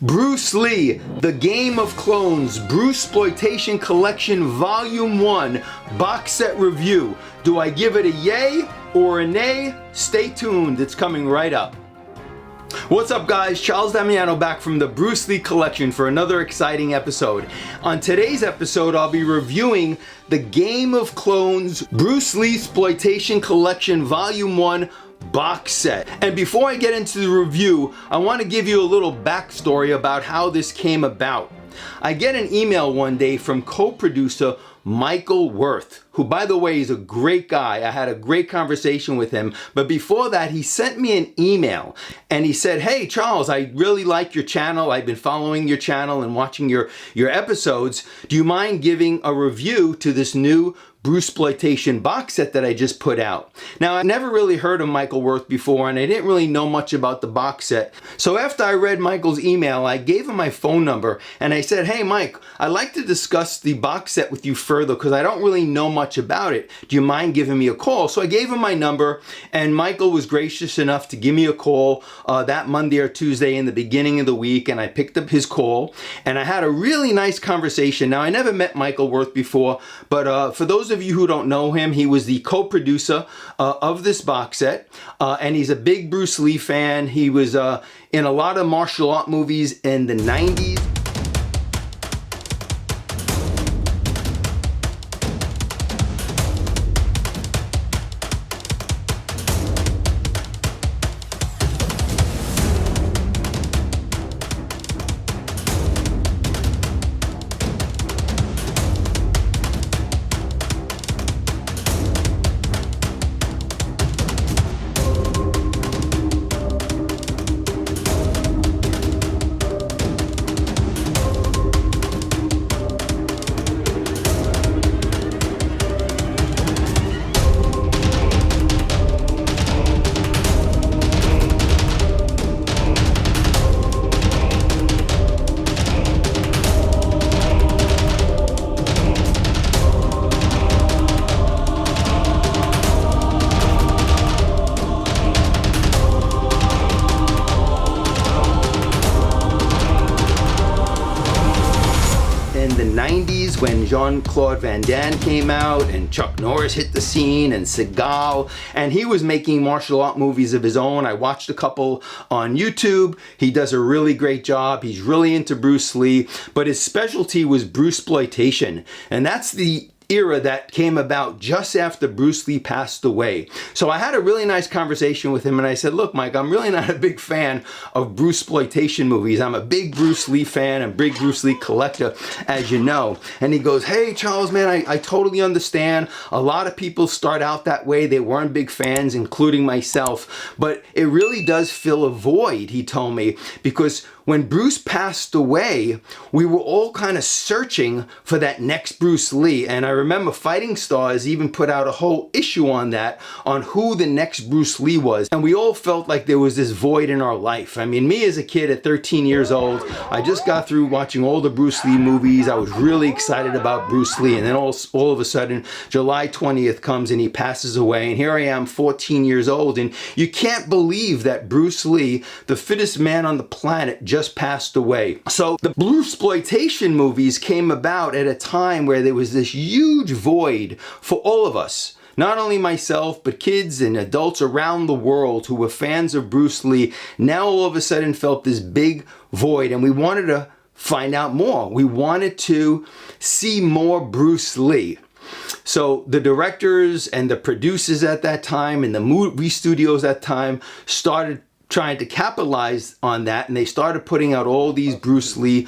Bruce Lee, The Game of Clones, Bruceploitation Collection Volume 1, box set review. Do I give it a yay or a nay? Stay tuned, it's coming right up. What's up guys, Charles Damiano back from the Bruce Lee collection for another exciting episode. On today's episode, I'll be reviewing The Game of Clones, Bruce Lee Exploitation Collection Volume 1, box set. And before I get into the review, I want to give you a little backstory about how this came about. I get an email one day from co-producer Michael Worth, who by the way is a great guy. I had a great conversation with him, but before that he sent me an email and he said, "Hey Charles, I really like your channel. I've been following your channel and watching your episodes. Do you mind giving a review to this new Bruceploitation box set that I just put out?" Now, I never really heard of Michael Worth before and I didn't really know much about the box set. So after I read Michael's email, I gave him my phone number and I said, "Hey Mike, I'd like to discuss the box set with you further because I don't really know much about it. Do you mind giving me a call?" So I gave him my number and Michael was gracious enough to give me a call that Monday or Tuesday in the beginning of the week, and I picked up his call and I had a really nice conversation. Now, I never met Michael Worth before, but for those of you who don't know him, he was the co-producer of this box set, and he's a big Bruce Lee fan. He was in a lot of martial art movies in the 90s. When Jean-Claude Van Damme came out and Chuck Norris hit the scene and Seagal, and he was making martial art movies of his own. I watched a couple on YouTube. He does a really great job. He's really into Bruce Lee, but his specialty was Bruceploitation, and that's the era that came about just after Bruce Lee passed away. So I had a really nice conversation with him and I said, "Look Mike, I'm really not a big fan of Bruceploitation movies. I'm a big Bruce Lee fan and big Bruce Lee collector, as you know." And he goes, "Hey Charles, man, I totally understand. A lot of people start out that way. They weren't big fans, including myself, but it really does fill a void," he told me, because when Bruce passed away, we were all kind of searching for that next Bruce Lee. And I remember Fighting Stars even put out a whole issue on that, on who the next Bruce Lee was. And we all felt like there was this void in our life. I mean, me as a kid at 13 years old, I just got through watching all the Bruce Lee movies. I was really excited about Bruce Lee. And then all of a sudden, July 20th comes and he passes away. And here I am, 14 years old. And you can't believe that Bruce Lee, the fittest man on the planet, just passed away. So the Bruceploitation movies came about at a time where there was this huge void for all of us. Not only myself, but kids and adults around the world who were fans of Bruce Lee now all of a sudden felt this big void, and we wanted to find out more. We wanted to see more Bruce Lee. So the directors and the producers at that time and the movie studios at that time started trying to capitalize on that, and they started putting out all these Bruce Lee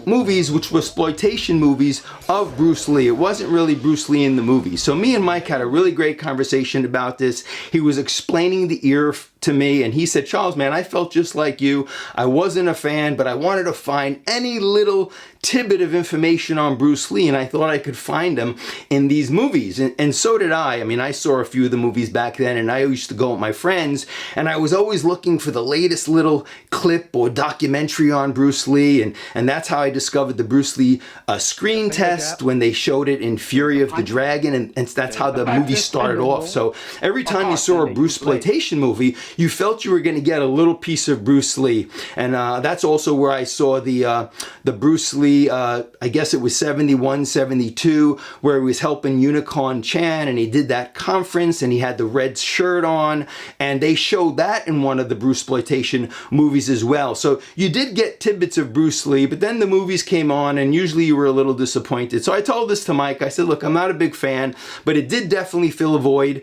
movies, which were exploitation movies of Bruce Lee. It wasn't really Bruce Lee in the movie. So me and Mike had a really great conversation about this. He was explaining the era to me and he said, "Charles, man, I felt just like you. I wasn't a fan, but I wanted to find any little tidbit of information on Bruce Lee, and I thought I could find them in these movies." And so did I. I mean, I saw a few of the movies back then, and I used to go with my friends, and I was always looking for the latest little clip or documentary on Bruce Lee, and that's how I discovered the Bruce Lee screen test when they showed it in Fury of the Dragon, and that's how the movie started off. So every time you saw a Bruceploitation movie, you felt you were going to get a little piece of Bruce Lee. And that's also where I saw the Bruce Lee, I guess it was 71, 72, where he was helping Unicorn Chan, and he did that conference, and he had the red shirt on, and they showed that in one of the Bruceploitation movies as well. So you did get tidbits of Bruce Lee, but then the movies came on, and usually you were a little disappointed. So I told this to Mike. I said, look, I'm not a big fan, but it did definitely fill a void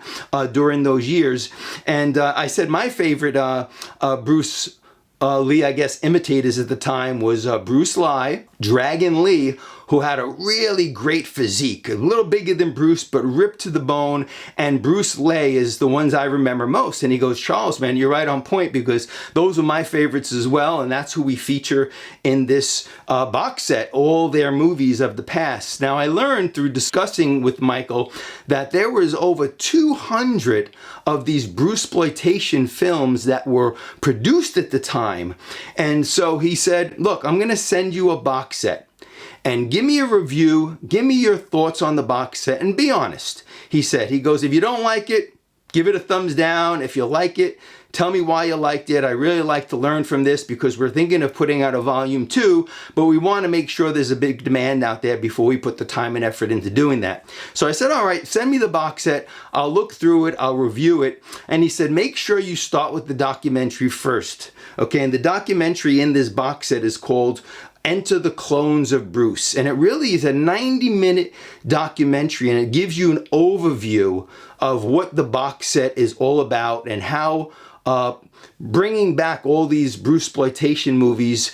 during those years. And I said my favorite Bruce Lee, I guess, imitators at the time was Bruce Lee, Dragon Lee, who had a really great physique, a little bigger than Bruce, but ripped to the bone. And Bruce Lee is the ones I remember most. And he goes, Charles, man, you're right on point, because those were my favorites as well. And that's who we feature in this box set, all their movies of the past. Now, I learned through discussing with Michael that there was over 200 of these Bruceploitation films that were produced at the time. And so he said, look, I'm going to send you a box set. And give me a review, give me your thoughts on the box set, and be honest. He said, he goes, if you don't like it, give it a thumbs down. If you like it, tell me why you liked it. I really like to learn from this, because we're thinking of putting out a volume 2, but we want to make sure there's a big demand out there before we put the time and effort into doing that. So I said, all right, send me the box set. I'll look through it. I'll review it. And he said, make sure you start with the documentary first. Okay, and the documentary in this box set is called Enter the Clones of Bruce. And it really is a 90-minute documentary, and it gives you an overview of what the box set is all about and how bringing back all these Bruceploitation movies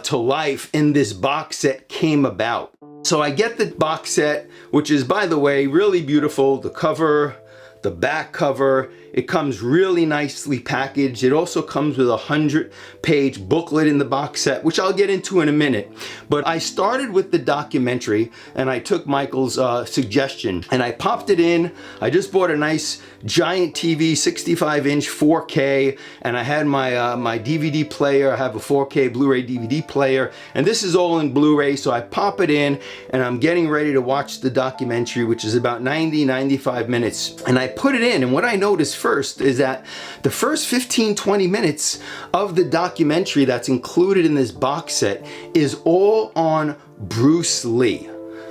to life in this box set came about. So I get the box set, which is, by the way, really beautiful. The cover, the back cover, it comes really nicely packaged. It also comes with a 100-page booklet in the box set, which I'll get into in a minute. But I started with the documentary, and I took Michael's suggestion, and I popped it in. I just bought a nice giant TV, 65-inch 4K, and I had my my DVD player. I have a 4K Blu-ray DVD player, and this is all in Blu-ray, so I pop it in, and I'm getting ready to watch the documentary, which is about 90-95 minutes. And I put it in, and what I noticed first is that the first 15-20 minutes of the documentary that's included in this box set is all on Bruce Lee.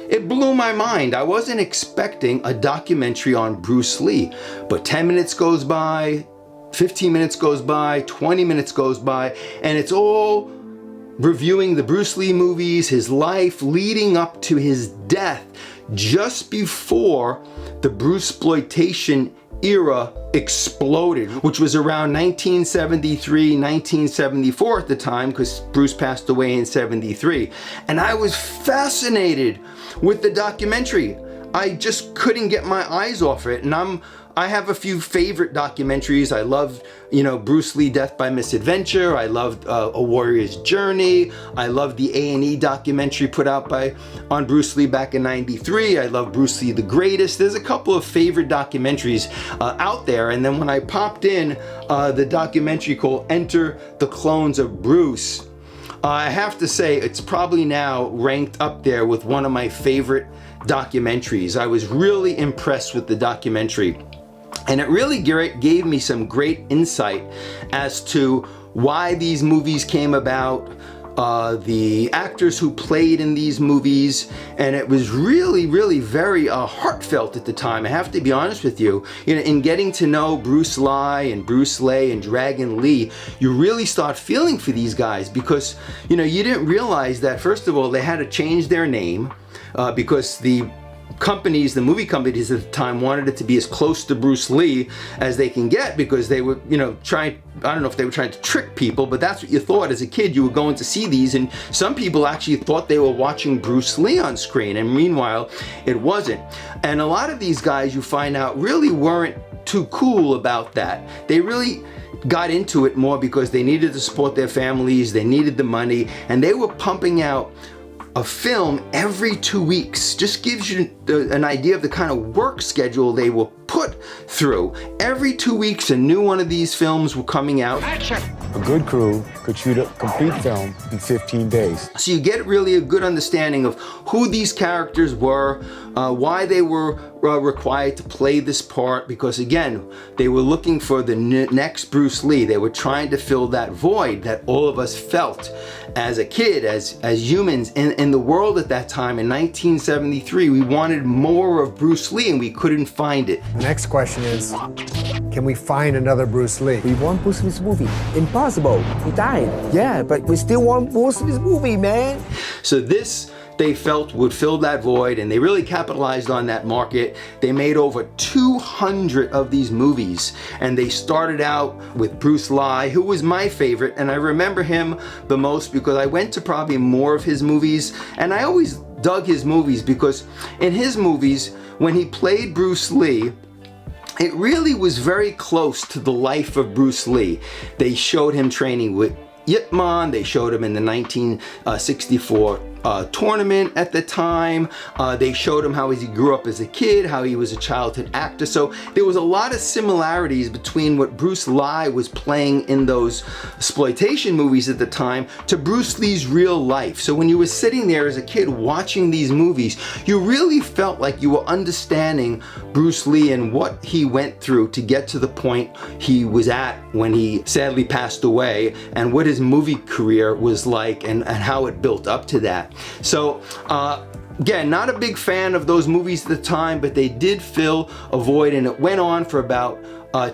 It blew my mind. I wasn't expecting a documentary on Bruce Lee, but 10 minutes goes by, 15 minutes goes by, 20 minutes goes by, and it's all reviewing the Bruce Lee movies, his life leading up to his death just before the Bruceploitation era exploded, which was around 1973, 1974 at the time, because Bruce passed away in 73. And I was fascinated with the documentary. I just couldn't get my eyes off it. And I have a few favorite documentaries. I love, Bruce Lee Death by Misadventure. I loved A Warrior's Journey. I love the A&E documentary put out on Bruce Lee back in '93. I love Bruce Lee the Greatest. There's a couple of favorite documentaries out there. And then when I popped in the documentary called Enter the Clones of Bruce, I have to say it's probably now ranked up there with one of my favorite documentaries. I was really impressed with the documentary. And it really gave me some great insight as to why these movies came about, the actors who played in these movies, and it was really, really very heartfelt at the time. I have to be honest with you. In getting to know Bruce Lee and Dragon Lee, you really start feeling for these guys, because you didn't realize that, first of all, they had to change their name because the movie companies at the time wanted it to be as close to Bruce Lee as they can get, because they were, trying, I don't know if they were trying to trick people, but that's what you thought as a kid. You were going to see these, and some people actually thought they were watching Bruce Lee on screen, and meanwhile, it wasn't. And a lot of these guys, you find out, really weren't too cool about that. They really got into it more because they needed to support their families, they needed the money, and they were pumping out a film every 2 weeks. Just gives you an idea of the kind of work schedule they were put through. Every 2 weeks a new one of these films were coming out. Action! A good crew could shoot a complete film in 15 days. So you get really a good understanding of who these characters were, why they were required to play this part, because again, they were looking for the next Bruce Lee. They were trying to fill that void that all of us felt as a kid, as humans in the world at that time in 1973. We wanted more of Bruce Lee and we couldn't find it. The next question is, can we find another Bruce Lee? We want Bruce Lee's movie. Impossible. He died. Yeah, but we still want Bruce Lee's movie, man. So this, they felt, would fill that void, and they really capitalized on that market. They made over 200 of these movies, and they started out with Bruce Lee, who was my favorite, and I remember him the most because I went to probably more of his movies, and I always dug his movies because in his movies, when he played Bruce Lee, it really was very close to the life of Bruce Lee. They showed him training with Yip Man. They showed him in the 1964 tournament at the time. They showed him how he grew up as a kid, how he was a childhood actor. So there was a lot of similarities between what Bruce Lee was playing in those exploitation movies at the time to Bruce Lee's real life. So when you were sitting there as a kid watching these movies, you really felt like you were understanding Bruce Lee and what he went through to get to the point he was at when he sadly passed away, and what his movie career was like and how it built up to that. So again, not a big fan of those movies at the time, but they did fill a void, and it went on for about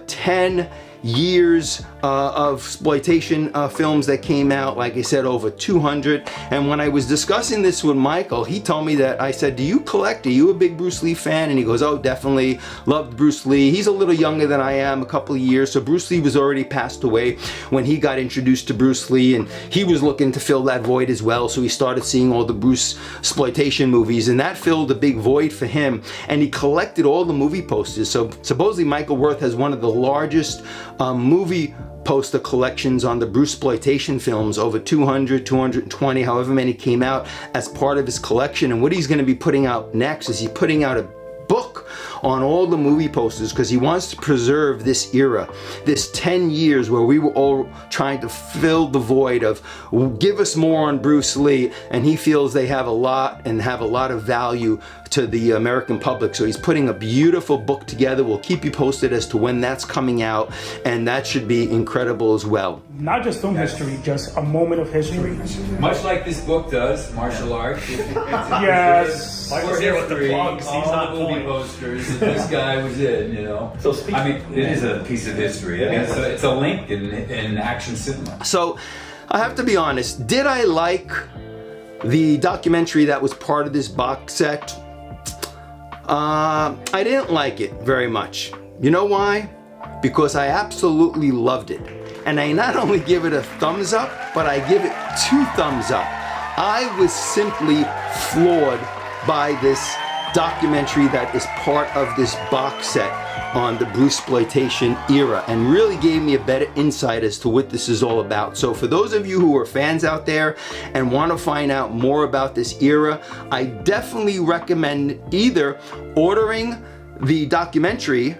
10 years of exploitation films that came out. Like I said, over 200. And when I was discussing this with Michael, he told me that, I said, do you collect? Are you a big Bruce Lee fan? And he goes, oh, definitely. Loved Bruce Lee. He's a little younger than I am, a couple of years. So Bruce Lee was already passed away when he got introduced to Bruce Lee, and he was looking to fill that void as well. So he started seeing all the Bruce exploitation movies, and that filled a big void for him. And he collected all the movie posters. So supposedly Michael Worth has one of the largest movie poster collections on the Bruceploitation films, over 200, 220, however many came out as part of his collection. And what he's going to be putting out next is he's putting out a book on all the movie posters, because he wants to preserve this era, this 10 years where we were all trying to fill the void of give us more on Bruce Lee, and he feels they have a lot and have a lot of value to the American public. So he's putting a beautiful book together. We'll keep you posted as to when that's coming out, and that should be incredible as well. Not just film history, just a moment of history. Much like this book does, martial arts. Yes. For history, all the movie posters that this guy was in, you know. So I mean, it is a piece of history. I mean, it's a link in action cinema. So I have to be honest, did I like the documentary that was part of this box set? I didn't like it very much. You know why? Because I absolutely loved it. And I not only give it a thumbs up, but I give it 2 thumbs up. I was simply floored by this documentary that is part of this box set on the Bruceploitation era, and really gave me a better insight as to what this is all about. So for those of you who are fans out there and want to find out more about this era, I definitely recommend either ordering the documentary,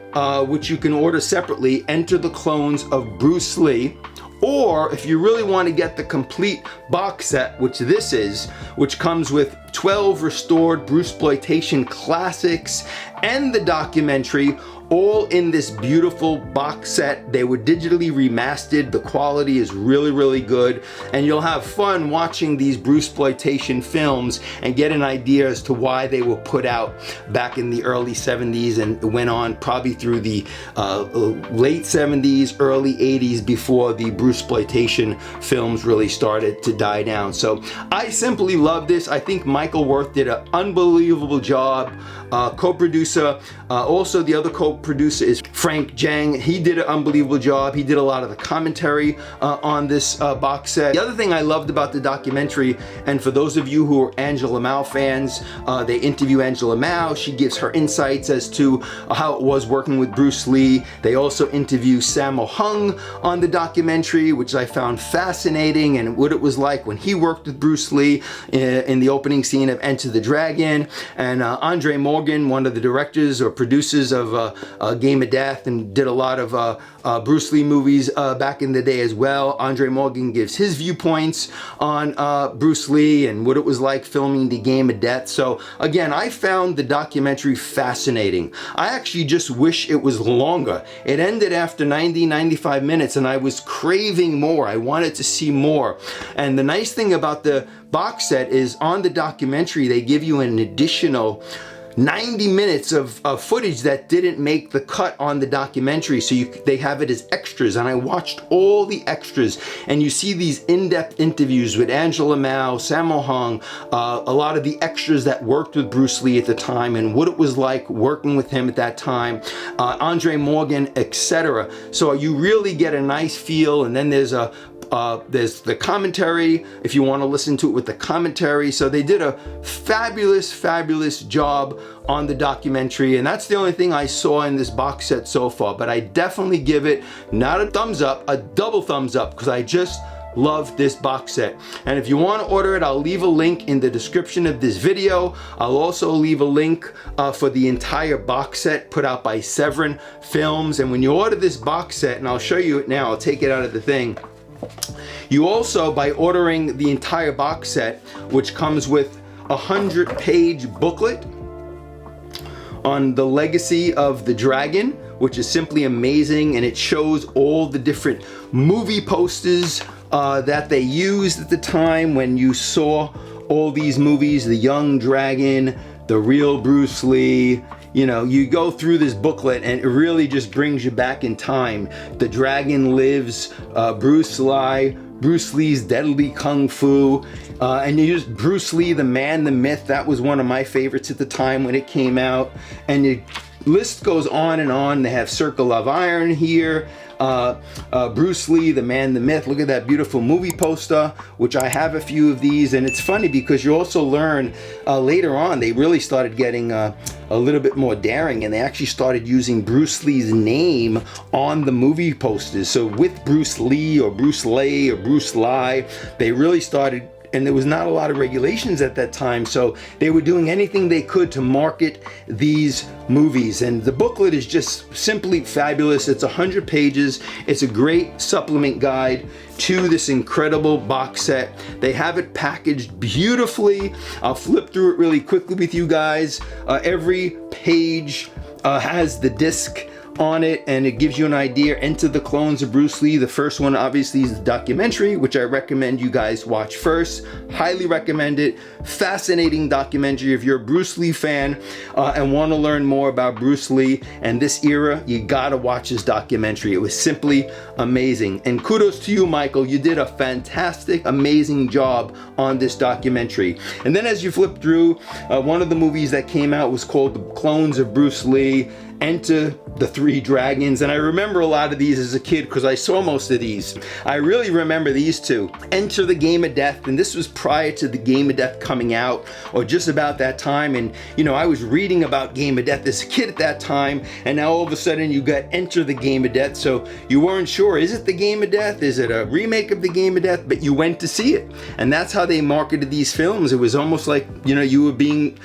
which you can order separately, Enter the Clones of Bruce Lee, or if you really want to get the complete box set, which this is, which comes with 12 restored Bruceploitation classics and the documentary, all in this beautiful box set. They were digitally remastered. The quality is really, really good, and you'll have fun watching these Bruceploitation films and get an idea as to why they were put out back in the early 70s and went on probably through the late 70s, early 80s, before the Bruceploitation films really started to die down. So I simply love this. I think Michael Worth did an unbelievable job. Co-producer, also the other co-producer is Frank Zhang. He did an unbelievable job. He did a lot of the commentary on this box set. The other thing I loved about the documentary, and for those of you who are Angela Mao fans, they interview Angela Mao. She gives her insights as to how it was working with Bruce Lee. They also interview Sammo Hung on the documentary, which I found fascinating, and what it was like when he worked with Bruce Lee in the opening scene of Enter the Dragon. And Andre Morgan, one of the directors or producers of Game of Death and did a lot of Bruce Lee movies back in the day as well. Andre Morgan gives his viewpoints on Bruce Lee and what it was like filming the Game of Death. So again, I found the documentary fascinating. I actually just wish it was longer. It ended after 95 minutes and I was craving more. I wanted to see more. And the nice thing about the box set is on the documentary, they give you an additional 90 minutes of footage that didn't make the cut on the documentary, so they have it as extras, and I watched all the extras, and you see these in-depth interviews with Angela Mao, Sammo Hung, a lot of the extras that worked with Bruce Lee at the time and what it was like working with him at that time, Andre Morgan, etc. So you really get a nice feel, and then there's the commentary, if you want to listen to it with the commentary. So they did a fabulous job on the documentary, and that's the only thing I saw in this box set so far. But I definitely give it not a thumbs up, a double thumbs up, because I just love this box set. And if you want to order it, I'll leave a link in the description of this video. I'll also leave a link for the entire box set put out by Severin Films. And when you order this box set, and I'll show you it now, I'll take it out of the thing. You also, by ordering the entire box set, which comes with a 100-page booklet on the legacy of the dragon, which is simply amazing, and it shows all the different movie posters that they used at the time when you saw all these movies, The Young Dragon, The Real Bruce Lee. You know, you go through this booklet and it really just brings you back in time. The Dragon Lives, Bruce Lee's Deadly Kung Fu, and you just Bruce Lee, the Man, the Myth. That was one of my favorites at the time when it came out. And the list goes on and on. They have Circle of Iron here. Bruce Lee, the Man, the Myth. Look at that beautiful movie poster, which I have a few of these. And it's funny because you also learn later on, they really started getting a little bit more daring, and they actually started using Bruce Lee's name on the movie posters. So with Bruce Lee or Bruce Lay or Bruce Lai, they really started, and there was not a lot of regulations at that time, so they were doing anything they could to market these movies. And the booklet is just simply fabulous. It's 100 pages. It's a great supplement guide to this incredible box set. They have it packaged beautifully. I'll flip through it really quickly with you guys. Every page has the disc on it, and it gives you an idea. Enter the Clones of Bruce Lee. The first one obviously is the documentary, which I recommend you guys watch first. Highly recommend it. Fascinating documentary. If you're a Bruce Lee fan and want to learn more about Bruce Lee and this era, you gotta watch this documentary. It was simply amazing. And kudos to you, Michael. You did a fantastic, amazing job on this documentary. And then as you flip through, one of the movies that came out was called The Clones of Bruce Lee, Enter the Three Dragons. And I remember a lot of these as a kid because I saw most of these. I really remember these two. Enter the Game of Death, and this was prior to the Game of Death coming out, or just about that time. And you know, I was reading about Game of Death as a kid at that time, and now all of a sudden you got Enter the Game of Death. So you weren't sure, is it the Game of Death? Is it a remake of the Game of Death? But you went to see it. And that's how they marketed these films. It was almost like, you know, you were being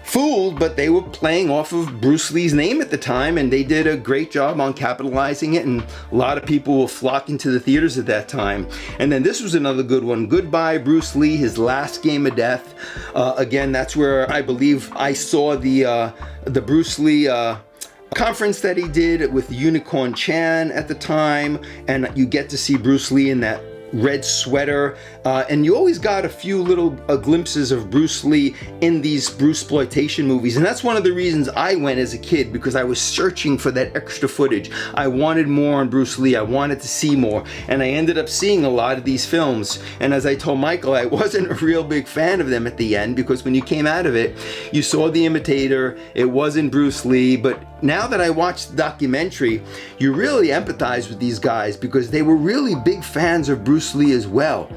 fooled, but they were playing off of Bruce Lee's name at the time, and they did a great job on capitalizing it, and a lot of people were flocking to the theaters at that time. And then this was another good one, Goodbye Bruce Lee, His Last Game of Death. Again, that's where I believe I saw the Bruce Lee conference that he did with Unicorn Chan at the time, and you get to see Bruce Lee in that red sweater, and you always got a few little glimpses of Bruce Lee in these Bruceploitation movies. And that's one of the reasons I went as a kid, because I was searching for that extra footage. I wanted more on Bruce Lee. I wanted to see more, and I ended up seeing a lot of these films. And as I told Michael, I wasn't a real big fan of them at the end, because when you came out of it, you saw The Imitator. It wasn't Bruce Lee. But now that I watched the documentary, you really empathize with these guys, because they were really big fans of Bruce Lee as well.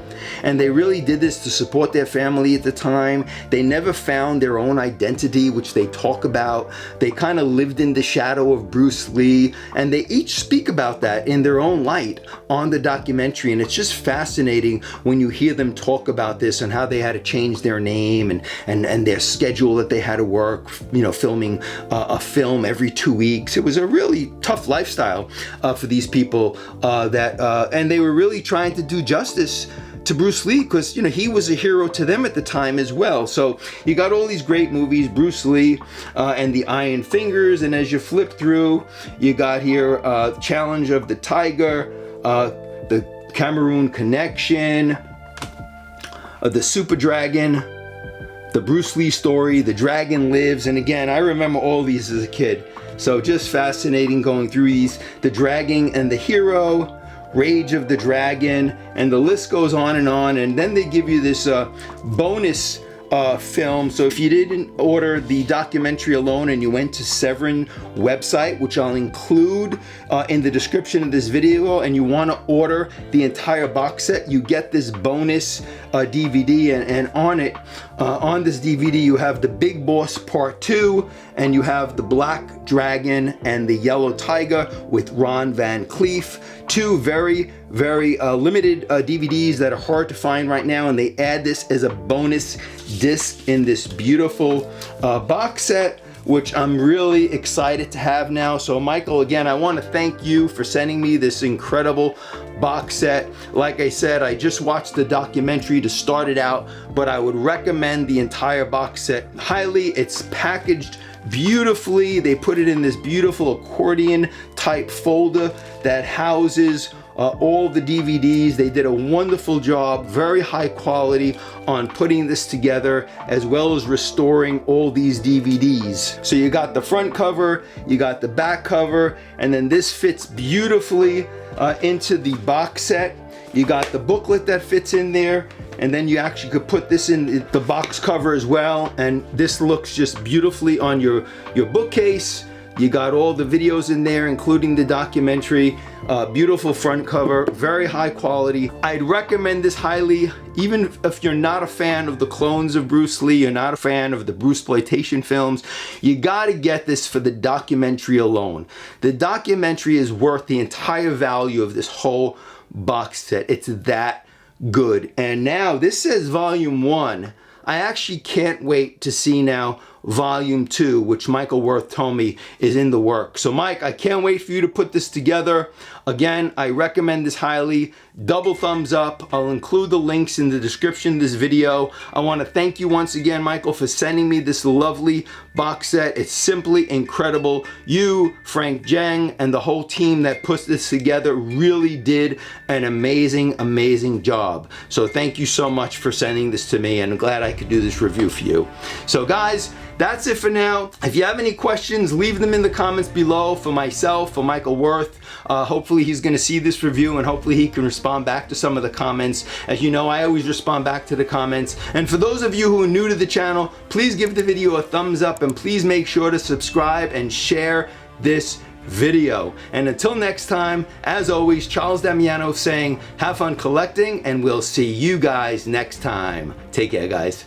And they really did this to support their family at the time. They never found their own identity, which they talk about. They kind of lived in the shadow of Bruce Lee, and they each speak about that in their own light on the documentary. And it's just fascinating when you hear them talk about this and how they had to change their name and their schedule that they had to work, you know, filming a film every 2 weeks. It was a really tough lifestyle for these people and they were really trying to do justice to Bruce Lee, because, you know, he was a hero to them at the time as well. So you got all these great movies, Bruce Lee and the Iron Fingers, and as you flip through, you got here Challenge of the Tiger, the Cameroon Connection, the Super Dragon, the Bruce Lee story, The Dragon Lives, and again, I remember all these as a kid. So just fascinating going through these. The Dragon and the Hero, Rage of the Dragon, and the list goes on, and then they give you this bonus film. So if you didn't order the documentary alone and you went to Severin website, which I'll include in the description of this video, and you want to order the entire box set, you get this bonus DVD, and on it, on this DVD, you have the Big Boss Part 2, and you have the Black Dragon and the Yellow Tiger with Ron Van Cleef. Two very, very limited DVDs that are hard to find right now, and they add this as a bonus disc in this beautiful box set, which I'm really excited to have now. So Michael, again, I want to thank you for sending me this incredible box set. Like I said, I just watched the documentary to start it out, but I would recommend the entire box set highly. It's packaged beautifully. They put it in this beautiful accordion type folder that houses all the DVDs. They did a wonderful job, very high quality on putting this together, as well as restoring all these DVDs. So you got the front cover, you got the back cover, and then this fits beautifully into the box set. You got the booklet that fits in there, and then you actually could put this in the box cover as well, and this looks just beautifully on your bookcase. You got all the videos in there, including the documentary. Beautiful front cover, very high quality. I'd recommend this highly, even if you're not a fan of the clones of Bruce Lee, you're not a fan of the Bruceploitation films, you gotta get this for the documentary alone. The documentary is worth the entire value of this whole box set. It's that good. And now this says volume 1. I actually can't wait to see now volume 2, which Michael Worth told me is in the works. So Mike, I can't wait for you to put this together. Again, I recommend this highly. Double thumbs up. I'll include the links in the description of this video. I want to thank you once again, Michael, for sending me this lovely box set. It's simply incredible. You, Frank Jeng, and the whole team that put this together really did an amazing, amazing job. So thank you so much for sending this to me, and I'm glad I could do this review for you. So guys, that's it for now. If you have any questions, leave them in the comments below for myself, for Michael Worth. Hopefully he's going to see this review, and hopefully he can respond back to some of the comments. As you know, I always respond back to the comments. And for those of you who are new to the channel, please give the video a thumbs up, and please make sure to subscribe and share this video. And until next time, as always, Charles Damiano saying, have fun collecting, and we'll see you guys next time. Take care, guys.